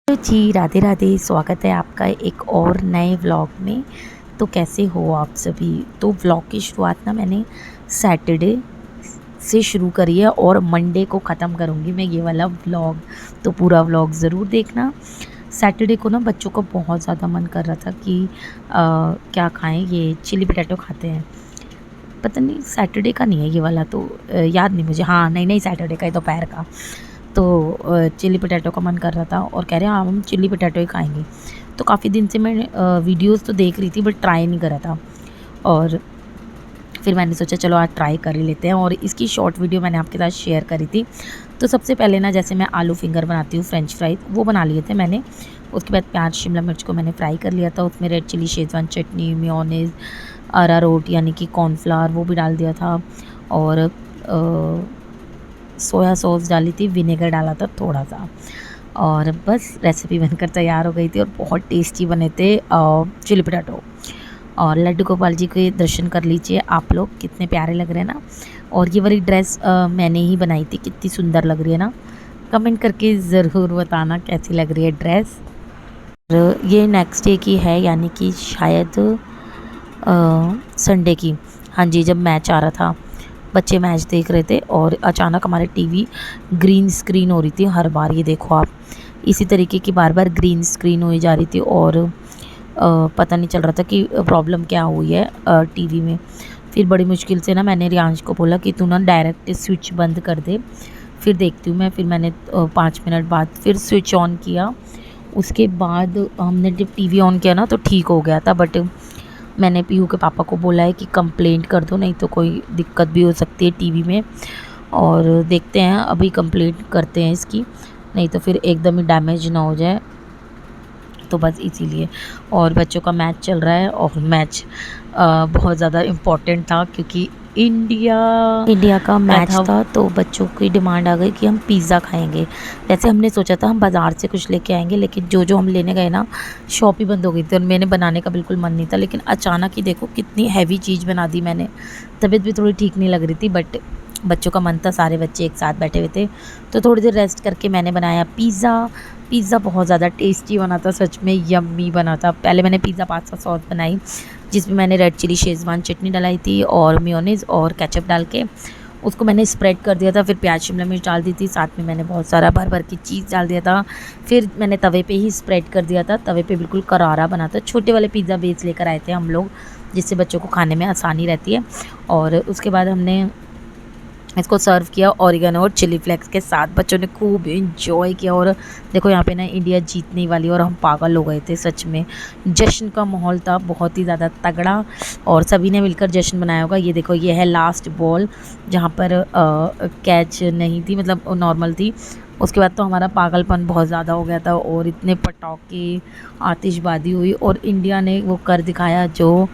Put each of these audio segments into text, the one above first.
तो जी राधे राधे, स्वागत है आपका एक और नए व्लॉग में। तो कैसे हो आप सभी। तो व्लॉग की शुरुआत ना मैंने सैटरडे से शुरू करी है और मंडे को ख़त्म करूँगी मैं ये वाला व्लॉग। तो पूरा व्लॉग ज़रूर देखना। सैटरडे को ना बच्चों को बहुत ज़्यादा मन कर रहा था कि क्या खाएं, ये चिली पोटैटो खाते हैं। पता नहीं सैटरडे का नहीं है ये वाला, तो याद नहीं मुझे। हाँ नहीं सैटरडे का है, दोपहर का। तो चिली पोटैटो का मन कर रहा था और कह रहे हैं हाँ हम चिली पोटैटो ही खाएंगे। तो काफ़ी दिन से मैं वीडियोस तो देख रही थी बट ट्राई नहीं करा था, और फिर मैंने सोचा चलो आज ट्राई कर ही लेते हैं। और इसकी शॉर्ट वीडियो मैंने आपके साथ शेयर करी थी। तो सबसे पहले ना, जैसे मैं आलू फिंगर बनाती हूँ, फ्रेंच फ्राइज वो बना लिए थे मैंने। उसके बाद प्याज शिमला मिर्च को मैंने फ्राई कर लिया था, उसमें रेड चिली शेजवान चटनी, मेयोनेज़, अरारोट यानी कि कॉर्नफ्लावर वो भी डाल दिया था, और सोया सॉस डाली थी, विनेगर डाला था थोड़ा सा, और बस रेसिपी बनकर तैयार हो गई थी। और बहुत टेस्टी बने थे चिली पोटैटो। और लड्डू गोपाल जी के दर्शन कर लीजिए आप लोग, कितने प्यारे लग रहे हैं ना। और ये वाली ड्रेस मैंने ही बनाई थी, कितनी सुंदर लग रही है ना। कमेंट करके ज़रूर बताना कैसी लग रही है ड्रेस। और ये नेक्स्ट डे की है, यानी कि शायद संडे की। हाँ जी, जब मैच आ रहा था, बच्चे मैच देख रहे थे और अचानक हमारे टीवी ग्रीन स्क्रीन हो रही थी हर बार। ये देखो आप, इसी तरीके की बार बार ग्रीन स्क्रीन हुई जा रही थी, और पता नहीं चल रहा था कि प्रॉब्लम क्या हुई है टीवी में। फिर बड़ी मुश्किल से ना मैंने रियांश को बोला कि तू ना डायरेक्ट स्विच बंद कर दे, फिर देखती हूँ मैं। फिर मैंने 5 मिनट बाद फिर स्विच ऑन किया। उसके बाद हमने जब टीवी ऑन किया ना तो ठीक हो गया था, बट मैंने पीहू के पापा को बोला है कि कंप्लेंट कर दो, नहीं तो कोई दिक्कत भी हो सकती है टीवी में। और देखते हैं, अभी कंप्लेंट करते हैं इसकी, नहीं तो फिर एकदम ही डैमेज ना हो जाए। तो बस इसीलिए। और बच्चों का मैच चल रहा है, और मैच बहुत ज़्यादा इम्पोर्टेंट था क्योंकि इंडिया का मैच था। तो बच्चों की डिमांड आ गई कि हम पिज़्ज़ा खाएंगे। वैसे हमने सोचा था हम बाज़ार से कुछ लेके आएंगे, लेकिन जो हम लेने गए ना, शॉप ही बंद हो गई थी और मैंने बनाने का बिल्कुल मन नहीं था। लेकिन अचानक ही देखो कितनी हैवी चीज़ बना दी मैंने। तबीयत भी थोड़ी ठीक नहीं लग रही थी, बट बच्चों का मन था, सारे बच्चे एक साथ बैठे हुए थे, तो थोड़ी देर रेस्ट करके मैंने बनाया पिज़्ज़ा बहुत ज़्यादा टेस्टी बना था, सच में यम्मी बना था। पहले मैंने पिज़्ज़ा पास्ता सॉस बनाई, जिसमें मैंने रेड चिली शेजवान चटनी डलाई थी और मेयोनेज़ और केचप डाल के उसको मैंने स्प्रेड कर दिया था। फिर प्याज शिमला मिर्च डाल दी थी, साथ में मैंने बहुत सारा भर की चीज़ डाल दिया था। फिर मैंने तवे पे ही स्प्रेड कर दिया था, तवे पे बिल्कुल करारा बना था। छोटे वाले पिज़्ज़ा बेस लेकर आए थे हम लोग, जिससे बच्चों को खाने में आसानी रहती है। और उसके बाद हमने इसको सर्व किया ऑरिगेनो और चिली फ्लेक्स के साथ। बच्चों ने खूब इंजॉय किया। और देखो यहाँ पे ना इंडिया जीतने वाली, और हम पागल हो गए थे सच में। जश्न का माहौल था बहुत ही ज़्यादा तगड़ा, और सभी ने मिलकर जश्न मनाया होगा। ये देखो, ये है लास्ट बॉल जहाँ पर कैच नहीं थी, मतलब नॉर्मल थी। उसके बाद तो हमारा पागलपन बहुत ज़्यादा हो गया था, और इतने पटाखे, आतिशबाजी हुई, और इंडिया ने वो कर दिखाया जो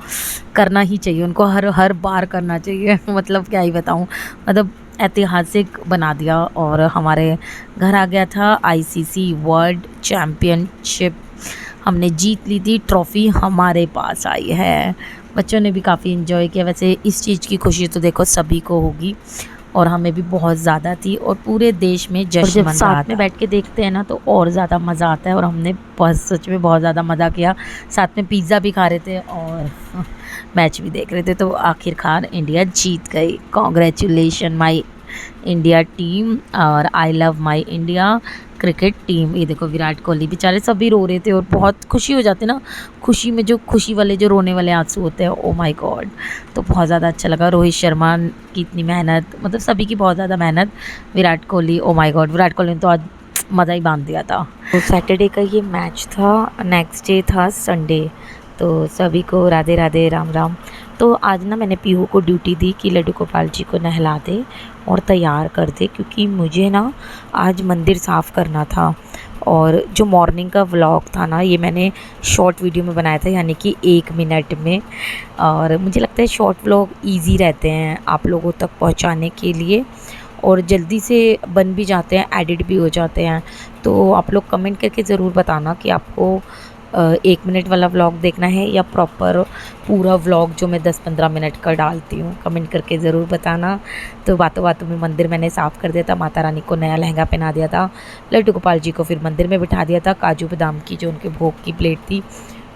करना ही चाहिए उनको, हर बार करना चाहिए। मतलब क्या ही बताऊँ, मतलब ऐतिहासिक बना दिया। और हमारे घर आ गया था आईसीसी वर्ल्ड चैम्पियनशिप, हमने जीत ली थी, ट्रॉफ़ी हमारे पास आई है। बच्चों ने भी काफ़ी इन्जॉय किया। वैसे इस चीज़ की खुशी तो देखो सभी को होगी, और हमें भी बहुत ज़्यादा थी, और पूरे देश में जश्न मन रहा था। साथ में बैठ के देखते हैं ना तो और ज़्यादा मज़ा आता है, और हमने बहुत, सच में बहुत ज़्यादा मज़ा किया। साथ में पिज़्ज़ा भी खा रहे थे और मैच भी देख रहे थे। तो आखिरकार इंडिया जीत गई। कॉन्ग्रेचुलेशन माई इंडिया टीम, और I love my India cricket team. ये देखो विराट कोहली, बेचारे सभी रो रहे थे, और बहुत खुशी हो जाती ना, खुशी में जो खुशी वाले जो रोने वाले आंसू होते हैं, ओ माय गॉड। तो बहुत ज़्यादा अच्छा लगा। रोहित शर्मा की इतनी मेहनत, मतलब सभी की बहुत ज़्यादा मेहनत। Virat Kohli, oh my God, Virat Kohli ने तो आज मज़ा ही बांध दिया था। तो सैटरडे का ये मैच था, नेक्स्ट डे था संडे। तो सभी को राधे राधे, राम राम। तो आज ना मैंने पीहू को ड्यूटी दी कि लड्डू गोपाल जी को नहला दे और तैयार कर दे, क्योंकि मुझे ना आज मंदिर साफ़ करना था। और जो मॉर्निंग का व्लॉग था ना, ये मैंने शॉर्ट वीडियो में बनाया था, यानी कि 1 मिनट में। और मुझे लगता है शॉर्ट व्लॉग ईजी रहते हैं आप लोगों तक पहुंचाने के लिए, और जल्दी से बन भी जाते हैं, एडिट भी हो जाते हैं। तो आप लोग कमेंट करके ज़रूर बताना कि आपको 1 मिनट वाला व्लॉग देखना है या प्रॉपर पूरा व्लॉग जो मैं 10-15 मिनट का डालती हूँ, कमेंट करके ज़रूर बताना। तो बातों बातों में मंदिर मैंने साफ़ कर दिया था, माता रानी को नया लहंगा पहना दिया था, लड्डू गोपाल जी को फिर मंदिर में बिठा दिया था, काजू बादाम की जो उनके भोग की प्लेट थी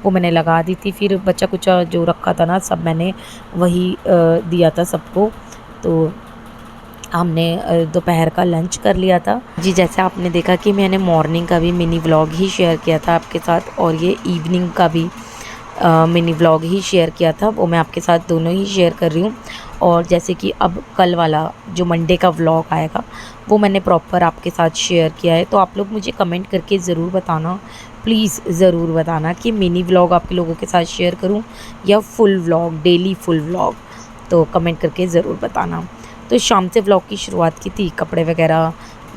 वो मैंने लगा दी थी। फिर बचा कुचा जो रखा था ना सब मैंने वही दिया था सबको। तो हमने दोपहर का लंच कर लिया था जी। जैसे आपने देखा कि मैंने मॉर्निंग का भी मिनी व्लॉग ही शेयर किया था आपके साथ, और ये इवनिंग का भी मिनी व्लॉग ही शेयर किया था, वो मैं आपके साथ दोनों ही शेयर कर रही हूँ। और जैसे कि अब कल वाला जो मंडे का व्लॉग आएगा वो मैंने प्रॉपर आपके साथ शेयर किया है। तो आप लोग मुझे कमेंट करके ज़रूर बताना, प्लीज़ ज़रूर बताना कि मिनी व्लॉग आपके लोगों के साथ शेयर करूँ या full vlog, daily full vlog. तो कमेंट करके ज़रूर बताना। तो शाम से व्लॉग की शुरुआत की थी, कपड़े वगैरह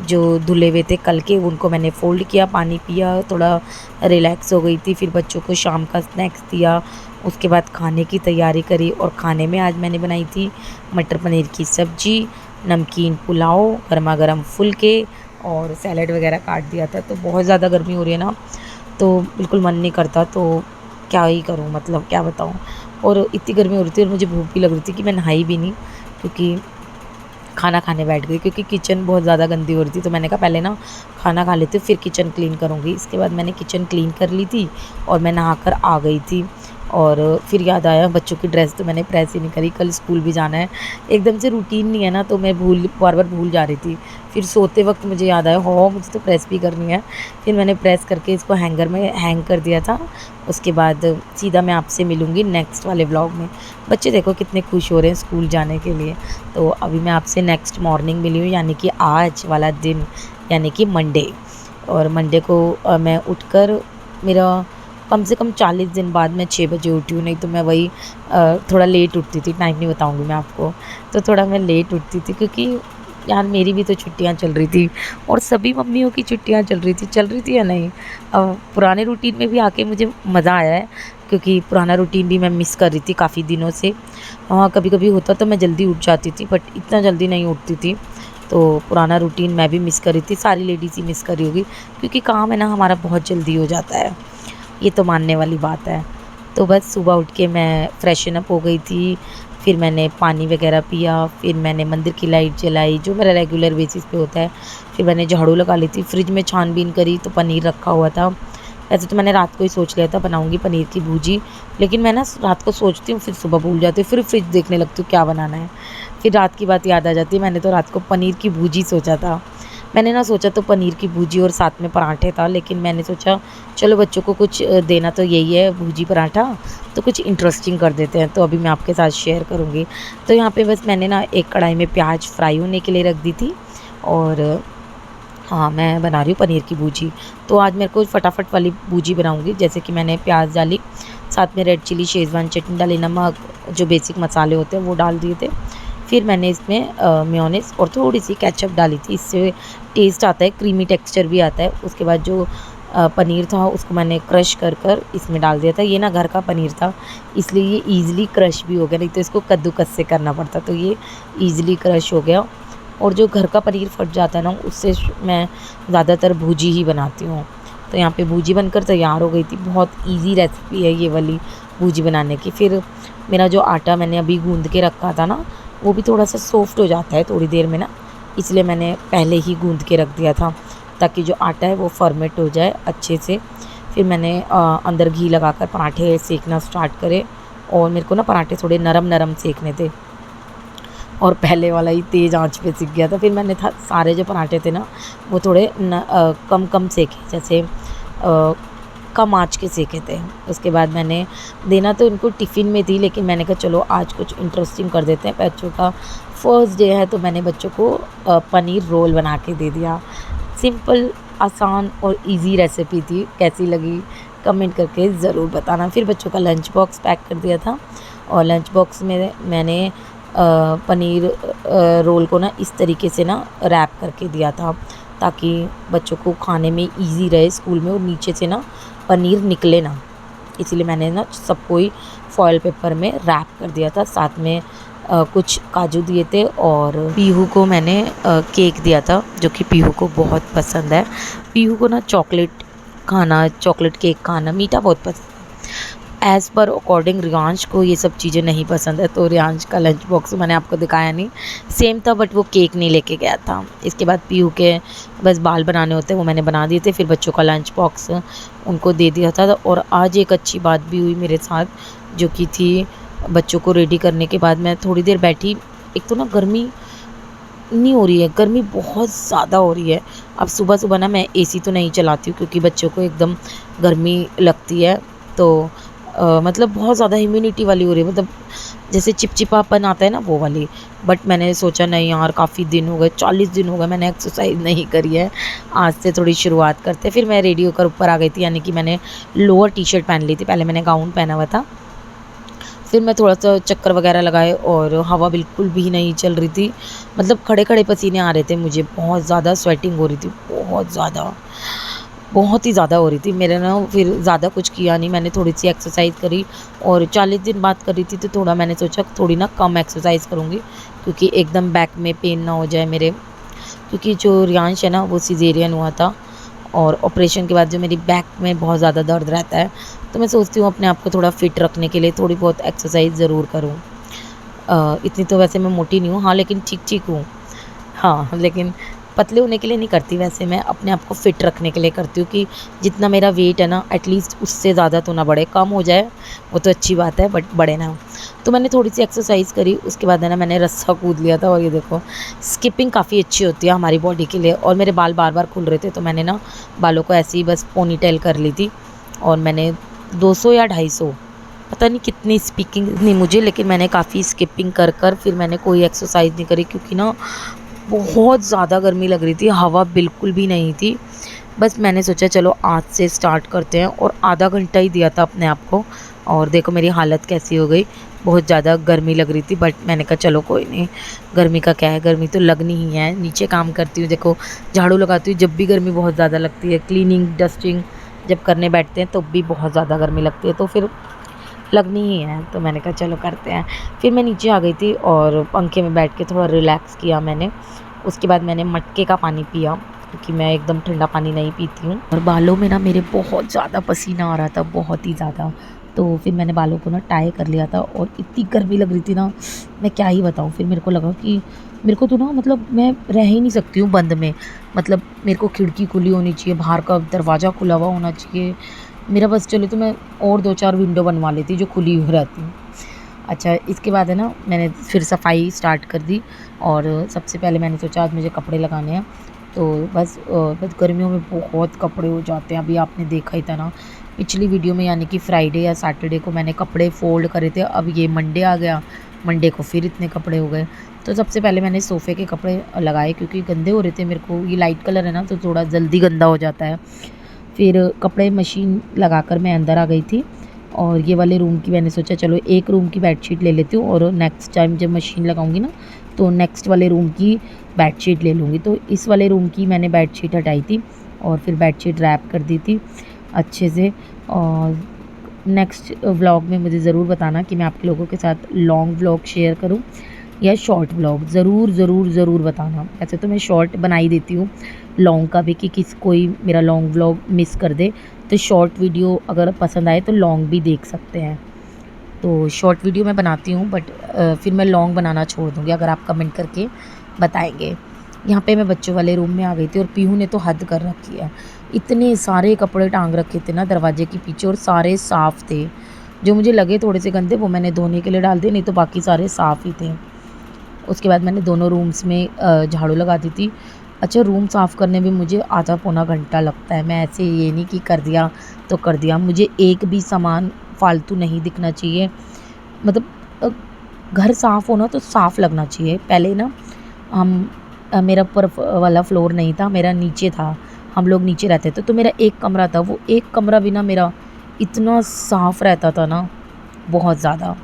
जो धुले हुए थे कल के उनको मैंने फ़ोल्ड किया, पानी पिया, थोड़ा रिलैक्स हो गई थी। फिर बच्चों को शाम का स्नैक्स दिया, उसके बाद खाने की तैयारी करी। और खाने में आज मैंने बनाई थी मटर पनीर की सब्ज़ी, नमकीन पुलाव, गर्मा गर्म फुलके और सैलड वगैरह काट दिया था। तो बहुत ज़्यादा गर्मी हो रही है ना, तो बिल्कुल मन नहीं करता, तो क्या ही करूँ, मतलब क्या बताऊँ। और इतनी गर्मी हो रही थी और मुझे भूख भी लग रही थी कि मैं नहाई भी नहीं, क्योंकि खाना खाने बैठ गई, क्योंकि किचन बहुत ज़्यादा गंदी हो रही थी। तो मैंने कहा पहले ना खाना खा लेती हूँ फिर किचन क्लीन करूँगी। इसके बाद मैंने किचन क्लीन कर ली थी और मैं नहाकर आ गई थी। और फिर याद आया बच्चों की ड्रेस तो मैंने प्रेस ही नहीं करी, कल स्कूल भी जाना है। एकदम से रूटीन नहीं है ना, तो मैं बार बार भूल जा रही थी। फिर सोते वक्त मुझे याद आया हो मुझे तो प्रेस भी करनी है। फिर मैंने प्रेस करके इसको हैंगर में हैंग कर दिया था। उसके बाद सीधा मैं आपसे मिलूँगी नेक्स्ट वाले व्लॉग में। बच्चे देखो कितने खुश हो रहे हैं स्कूल जाने के लिए। तो अभी मैं आपसे नेक्स्ट मॉर्निंग मिली हूँ, यानी कि आज वाला दिन, यानी कि मंडे। और मंडे को मैं उठकर मेरा कम से कम 40 दिन बाद मैं 6 बजे उठी हूँ, नहीं तो मैं वही थोड़ा लेट उठती थी, टाइम नहीं बताऊँगी मैं आपको। तो थोड़ा मैं लेट उठती थी क्योंकि यार मेरी भी तो छुट्टियाँ चल रही थी और सभी मम्मियों की छुट्टियाँ चल रही थी या नहीं। अब पुराने रूटीन में भी आके मुझे मज़ा आया है, क्योंकि पुराना रूटीन भी मैं मिस कर रही थी काफ़ी दिनों से। हाँ, कभी-कभी होता तो मैं जल्दी उठ जाती थी, बट इतना जल्दी नहीं उठती थी। तो पुराना रूटीन मैं भी मिस कर रही थी, सारी लेडीज़ ही मिस कर रही होगी, क्योंकि काम है ना हमारा बहुत जल्दी हो जाता है, ये तो मानने वाली बात है। तो बस सुबह उठ के मैं फ्रेशन अप हो गई थी, फिर मैंने पानी वगैरह पिया, फिर मैंने मंदिर की लाइट जलाई जो मेरा रेगुलर बेसिस पे होता है। फिर मैंने झाड़ू लगा ली थी, फ्रिज में छानबीन करी तो पनीर रखा हुआ था। वैसे तो मैंने रात को ही सोच लिया था बनाऊँगी पनीर की भुर्जी, लेकिन मैं ना रात को सोचती हूँ फिर सुबह भूल जाती हूँ, फिर फ्रिज देखने लगती हूँ क्या बनाना है। फिर रात की बात याद आ जाती है, मैंने तो रात को पनीर की भुर्जी सोचा था। मैंने ना सोचा तो पनीर की भुर्जी और साथ में पराठे था, लेकिन मैंने सोचा चलो बच्चों को कुछ देना तो यही है भुर्जी पराठा, तो कुछ इंटरेस्टिंग कर देते हैं। तो अभी मैं आपके साथ शेयर करूँगी। तो यहाँ पे बस मैंने ना एक कढ़ाई में प्याज फ्राई होने के लिए रख दी थी, और हाँ, मैं बना रही हूँ पनीर की भुर्जी। तो आज मेरे को फटाफट वाली भुर्जी बनाऊँगी। जैसे कि मैंने प्याज डाली, साथ में रेड चिली, शेज़वान चटनी डाली, नमक, जो बेसिक मसाले होते हैं वो डाल दिए थे। फिर मैंने इसमें मेयोनेज़ और थोड़ी-सी केचअप डाली थी, इससे टेस्ट आता है, क्रीमी टेक्सचर भी आता है। उसके बाद जो पनीर था उसको मैंने क्रश कर इसमें डाल दिया था। ये ना घर का पनीर था, इसलिए ये ईज़िली क्रश भी हो गया, नहीं तो इसको कद्दूकस से करना पड़ता, तो ये ईज़िली क्रश हो गया। और जो घर का पनीर फट जाता है ना, उससे मैं ज़्यादातर भुर्जी ही बनाती हूँ। तो यहाँ पे भुर्जी बनकर तैयार हो गई थी। बहुत ईज़ी रेसिपी है ये वाली भुर्जी बनाने की। फिर मेरा जो आटा मैंने अभी गूँध के रखा था ना, वो भी थोड़ा सा सॉफ्ट हो जाता है थोड़ी देर में ना, इसलिए मैंने पहले ही गूँध के रख दिया था, ताकि जो आटा है वो फर्मेंट हो जाए अच्छे से। फिर मैंने अंदर घी लगाकर पराठे सेकना स्टार्ट करे, और मेरे को ना पराठे थोड़े नरम सेकने थे, और पहले वाला ही तेज़ आंच पे सिक गया था। फिर मैंने सारे जो पराठे थे ना वो थोड़े कम सेके, जैसे कम आंच के सेके थे। उसके बाद मैंने देना तो इनको टिफ़िन में थी, लेकिन मैंने कहा चलो आज कुछ इंटरेस्टिंग कर देते हैं, बच्चों का फर्स्ट डे है। तो मैंने बच्चों को पनीर रोल बना के दे दिया। सिंपल, आसान और इजी रेसिपी थी। कैसी लगी कमेंट करके ज़रूर बताना। फिर बच्चों का लंच बॉक्स पैक कर दिया था, और लंच बॉक्स में मैंने पनीर रोल को ना इस तरीके से ना रैप करके दिया था, ताकि बच्चों को खाने में इजी रहे स्कूल में, और नीचे से ना पनीर निकले ना, इसीलिए मैंने ना सबको ही फॉयल पेपर में रैप कर दिया था। साथ में कुछ काजू दिए थे, और पीहू को मैंने केक दिया था, जो कि पीहू को बहुत पसंद है। पीहू को ना चॉकलेट खाना, चॉकलेट केक खाना, मीठा बहुत पसंद है। एज़ पर अकॉर्डिंग रियांश को ये सब चीज़ें नहीं पसंद है, तो रियांश का लंच बॉक्स मैंने आपको दिखाया नहीं, सेम था बट वो केक नहीं लेके गया था। इसके बाद पीयू के बस बाल बनाने होते वो मैंने बना दिए थे, फिर बच्चों का लंच बॉक्स उनको दे दिया था। और आज एक अच्छी बात भी हुई मेरे साथ, जो कि थी बच्चों को रेडी करने के बाद मैं थोड़ी देर बैठी। एक तो ना गर्मी नहीं हो रही है, गर्मी बहुत ज़्यादा हो रही है। अब सुबह-सुबह ना मैं एसी तो नहीं चलाती हूँ क्योंकि बच्चों को एकदम गर्मी लगती है, तो मतलब बहुत ज़्यादा ह्यूमिडिटी वाली हो रही है, मतलब जैसे चिपचिपापन आता है ना वो वाली। बट मैंने सोचा नहीं यार, काफ़ी दिन हो गए, 40 दिन हो गए मैंने एक्सरसाइज नहीं करी है, आज से थोड़ी शुरुआत करते हैं। फिर मैं रेडी होकर ऊपर आ गई थी, यानी कि मैंने लोअर टी-शर्ट पहन ली थी, पहले मैंने गाउन पहना हुआ था। फिर मैं थोड़ा-सा चक्कर वगैरह लगाए और हवा बिल्कुल भी नहीं चल रही थी, मतलब खड़े-खड़े पसीने आ रहे थे मुझे, बहुत ज़्यादा स्वेटिंग हो रही थी, बहुत ज़्यादा, बहुत ही ज़्यादा हो रही थी। मेरे ना फिर ज़्यादा कुछ किया नहीं, मैंने थोड़ी-सी एक्सरसाइज करी और 40 दिन बाद कर रही थी, तो थोड़ा मैंने सोचा थोड़ी ना कम एक्सरसाइज करूँगी, क्योंकि एकदम बैक में पेन ना हो जाए मेरे, क्योंकि जो रियांश है ना वो सिज़ेरियन हुआ था और ऑपरेशन के बाद जो मेरी बैक में बहुत ज़्यादा दर्द रहता है, तो मैं सोचती हूँ अपने आप को थोड़ा फिट रखने के लिए थोड़ी बहुत एक्सरसाइज ज़रूर करूँ। इतनी तो वैसे मैं मोटी नहीं हूँ, हाँ, लेकिन ठीक-ठीक हूँ। हाँ, लेकिन पतले होने के लिए नहीं करती, वैसे मैं अपने आप को फ़िट रखने के लिए करती हूँ कि जितना मेरा वेट है ना एटलीस्ट उससे ज़्यादा तो ना बढ़े, कम हो जाए वो तो अच्छी बात है बट बढ़े ना। तो मैंने थोड़ी-सी एक्सरसाइज़ करी, उसके बाद है ना मैंने रस्सा कूद लिया था और ये देखो स्किपिंग काफ़ी अच्छी होती है हमारी बॉडी के लिए। और मेरे बाल बार-बार खुल रहे थे, तो मैंने ना बालों को ऐसे ही बस पोनीटेल कर ली थी और मैंने 200 या 250, पता नहीं कितनी स्पीकिंग नहीं मुझे, लेकिन मैंने काफ़ी स्किपिंग कर फिर मैंने कोई एक्सरसाइज़ नहीं करी, क्योंकि ना बहुत ज़्यादा गर्मी लग रही थी, हवा बिल्कुल भी नहीं थी। बस मैंने सोचा चलो आज से स्टार्ट करते हैं, और आधा घंटा ही दिया था अपने आप को और देखो मेरी हालत कैसी हो गई। बहुत ज़्यादा गर्मी लग रही थी बट मैंने कहा चलो कोई नहीं, गर्मी का क्या है, गर्मी तो लगनी ही है। नीचे काम करती हूँ, देखो झाड़ू लगाती हूँ जब भी गर्मी बहुत ज़्यादा लगती है, क्लीनिंग डस्टिंग जब करने बैठते हैं तब भी बहुत ज़्यादा गर्मी लगती है, तो फिर लगनी ही है। तो मैंने कहा चलो करते हैं। फिर मैं नीचे आ गई थी और पंखे में बैठ के थोड़ा रिलैक्स किया मैंने। उसके बाद मैंने मटके का पानी पिया, क्योंकि मैं एकदम ठंडा पानी नहीं पीती हूँ। और बालों में ना मेरे बहुत ज़्यादा पसीना आ रहा था, बहुत ही ज़्यादा। तो फिर मैंने बालों को ना टाई कर लिया था और इतनी गर्मी लग रही थी ना, मैं क्या ही बताऊँ। फिर मेरे को लगा कि मेरे को तो ना, मतलब मैं रह ही नहीं सकती हूँ बंद में, मतलब मेरे को खिड़की खुली होनी चाहिए, बाहर का दरवाज़ा खुला हुआ होना चाहिए मेरा, बस चले तो मैं और 2-4 विंडो बनवा लेती जो खुली हुई रहती हैं। अच्छा, इसके बाद है ना मैंने फिर सफाई स्टार्ट कर दी और सबसे पहले मैंने सोचा आज मुझे कपड़े लगाने हैं, तो बस गर्मियों में बहुत कपड़े हो जाते हैं। अभी आपने देखा ही था ना पिछली वीडियो में, यानी कि फ्राइडे या सैटरडे को मैंने कपड़े फ़ोल्ड करे थे, अब ये मंडे आ गया, मंडे को फिर इतने कपड़े हो गए। तो सबसे पहले मैंने सोफ़े के कपड़े लगाए, क्योंकि गंदे हो रहे थे मेरे को, ये लाइट कलर है ना तो थोड़ा जल्दी गंदा हो जाता है। फिर कपड़े मशीन लगाकर मैं अंदर आ गई थी और ये वाले रूम की मैंने सोचा चलो एक रूम की बेडशीट ले लेती हूँ, और नेक्स्ट टाइम जब मशीन लगाऊंगी ना तो नेक्स्ट वाले रूम की बेडशीट ले लूँगी। तो इस वाले रूम की मैंने बेडशीट हटाई थी और फिर बेडशीट रैप कर दी थी अच्छे से। और नेक्स्ट व्लॉग में मुझे ज़रूर बताना कि मैं आप लोगों के साथ लॉन्ग व्लॉग शेयर करूं या शॉर्ट व्लॉग, ज़रूर बताना। ऐसे तो मैं शॉर्ट बना ही देती हूँ लॉन्ग का भी, कि कोई मेरा लॉन्ग व्लॉग मिस कर दे तो शॉर्ट वीडियो अगर पसंद आए तो लॉन्ग भी देख सकते हैं। तो शॉर्ट वीडियो मैं बनाती हूँ बट फिर मैं लॉन्ग बनाना छोड़ दूँगी अगर आप कमेंट करके बताएंगे। यहाँ पे मैं बच्चों वाले रूम में आ गई थी और पीहू ने तो हद कर रखी है, इतने सारे कपड़े टांग रखे थे ना दरवाजे के पीछे और सारे साफ़ थे। जो मुझे लगे थोड़े से गंदे वो मैंने धोने के लिए डाल दिए, नहीं तो बाकी सारे साफ़ ही थे। उसके बाद मैंने दोनों रूम्स में झाड़ू लगा दी थी। अच्छा, रूम साफ़ करने में मुझे आधा पौना घंटा लगता है, मैं ऐसे ये नहीं कि कर दिया तो कर दिया, मुझे एक भी सामान फालतू नहीं दिखना चाहिए। मतलब घर साफ़ होना तो साफ़ लगना चाहिए। पहले ना मेरा ऊपर वाला फ्लोर नहीं था, मेरा नीचे था, हम लोग नीचे रहते थे, तो मेरा एक कमरा था, वो एक कमरा भी ना मेरा इतना साफ़ रहता था ना, बहुत ज़्यादा।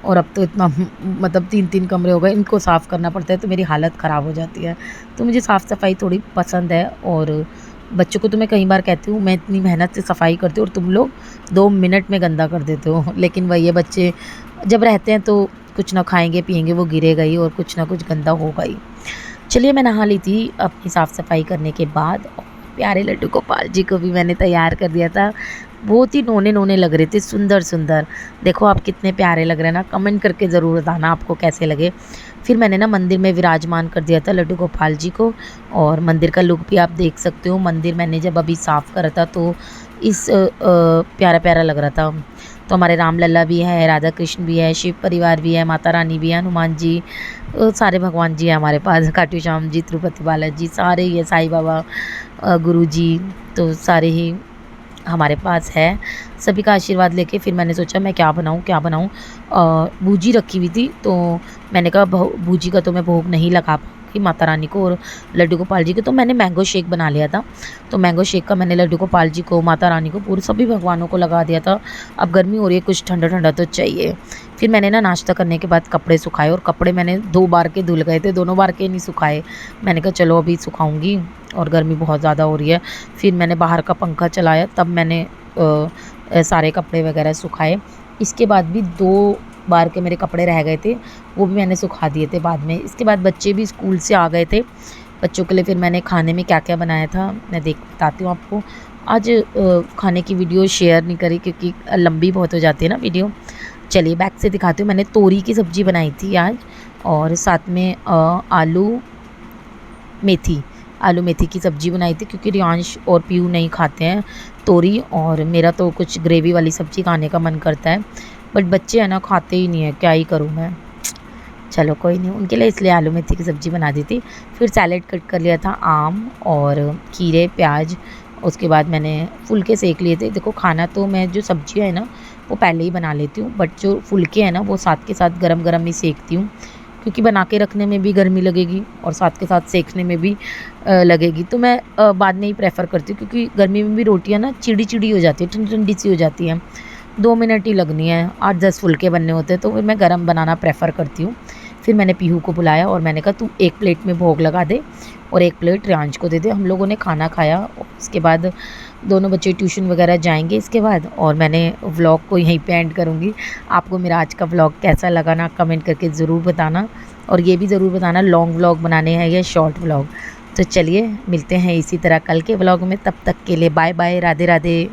और अब तो इतना मतलब 3-3 कमरे हो गए, इनको साफ़ करना पड़ता है तो मेरी हालत ख़राब हो जाती है। तो मुझे साफ़ सफाई थोड़ी पसंद है और बच्चों को तो मैं कई बार कहती हूँ मैं इतनी मेहनत से सफाई करती हूँ और तुम लोग 2 मिनट में गंदा कर देते हो। लेकिन वही है, बच्चे जब रहते हैं तो कुछ ना खाएँगे पिएँगे, वो गिरेगा ही और कुछ ना कुछ गंदा होगा ही। चलिए, मैं नहा ली थी अपनी साफ़ सफाई करने के बाद, प्यारे लड्डू गोपाल जी को भी मैंने तैयार कर दिया था। बहुत ही नोने नोने लग रहे थे, सुंदर सुंदर। देखो आप कितने प्यारे लग रहे हैं ना, कमेंट करके ज़रूर बताना आपको कैसे लगे। फिर मैंने ना मंदिर में विराजमान कर दिया था लड्डू गोपाल जी को, और मंदिर का लुक भी आप देख सकते हो। मंदिर मैंने जब अभी साफ़ करा था तो इस प्यारा प्यारा लग रहा था। तो हमारे राम लल्ला भी है, राधा कृष्ण भी है, शिव परिवार भी है, माता रानी भी है, हनुमान जी, सारे भगवान जी हैं हमारे पास, खाटू श्याम जी, तिरुपति बालाजी, सारे ही है, साईं बाबा, गुरु जी, तो सारे ही हमारे पास है। सभी का आशीर्वाद लेके फिर मैंने सोचा मैं क्या बनाऊँ क्या बनाऊँ। बूजी रखी हुई थी, तो मैंने कहा बूजी का तो मैं भोग नहीं लगा पाऊँगी माता रानी को और लड्डू गोपाल जी को, तो मैंने मैंगो शेक बना लिया था। तो मैंगो शेक का मैंने लड्डू गोपाल जी को, माता रानी को, पूरे सभी भगवानों को लगा दिया था। अब गर्मी हो रही है, कुछ ठंडा ठंडा तो चाहिए। फिर मैंने ना नाश्ता करने के बाद कपड़े सुखाए, और कपड़े मैंने 2 बार के धुल गए थे, दोनों बार के नहीं सुखाए। मैंने कहा चलो अभी सुखाऊंगी, और गर्मी बहुत ज़्यादा हो रही है। फिर मैंने बाहर का पंखा चलाया, तब मैंने सारे कपड़े वगैरह सुखाए। इसके बाद भी 2 बार के मेरे कपड़े रह गए थे, वो भी मैंने सुखा दिए थे बाद में। इसके बाद बच्चे भी स्कूल से आ गए थे। बच्चों के लिए फिर मैंने खाने में क्या क्या बनाया था मैं बताती हूँ आपको। आज खाने की वीडियो शेयर नहीं करी क्योंकि लंबी बहुत हो जाती है ना वीडियो। चलिए बैक से दिखाती हूँ। मैंने तोरी की सब्ज़ी बनाई थी आज, और साथ में आलू मेथी की सब्ज़ी बनाई थी, क्योंकि रियांश और पीयू नहीं खाते हैं तोरी, और मेरा तो कुछ ग्रेवी वाली सब्ज़ी खाने का मन करता है, बट बच्चे हैं ना खाते ही नहीं है, क्या ही करूँ मैं। चलो कोई नहीं, उनके लिए इसलिए आलू मेथी की सब्ज़ी बना दी थी। फिर सैलेड कट कर लिया था, आम और खीरे प्याज। उसके बाद मैंने फुलके सेक लिए थे। देखो खाना तो मैं जो सब्जियाँ है ना वो पहले ही बना लेती हूँ, बट जो फुलके हैं ना वो साथ के साथ गरम गरम ही सेकती हूँ, क्योंकि बना के रखने में भी गर्मी लगेगी और साथ के साथ सेकने में भी लगेगी। तो मैं बाद में ही प्रेफर करती हूँ, क्योंकि गर्मी में भी रोटियाँ ना चिड़ी चिड़ी हो जाती है, ठंडी ठंडी सी हो जाती हैं। 2 मिनट ही लगनी है, 8-10 फुलके बनने होते हैं, तो फिर मैं गरम बनाना प्रेफर करती हूँ। फिर मैंने पीहू को बुलाया और मैंने कहा तू 1 प्लेट में भोग लगा दे और 1 प्लेट रियांश को दे दे। हम लोगों ने खाना खाया, उसके बाद दोनों बच्चे ट्यूशन वगैरह जाएंगे इसके बाद, और मैंने व्लॉग को यहीं पे एंड करूँगी। आपको मेरा आज का व्लॉग कैसा लगा ना कमेंट करके ज़रूर बताना, और ये भी ज़रूर बताना लॉन्ग व्लॉग बनाने हैं या शॉर्ट व्लॉग। तो चलिए मिलते हैं इसी तरह कल के व्लॉग में, तब तक के लिए बाय बाय, राधे राधे।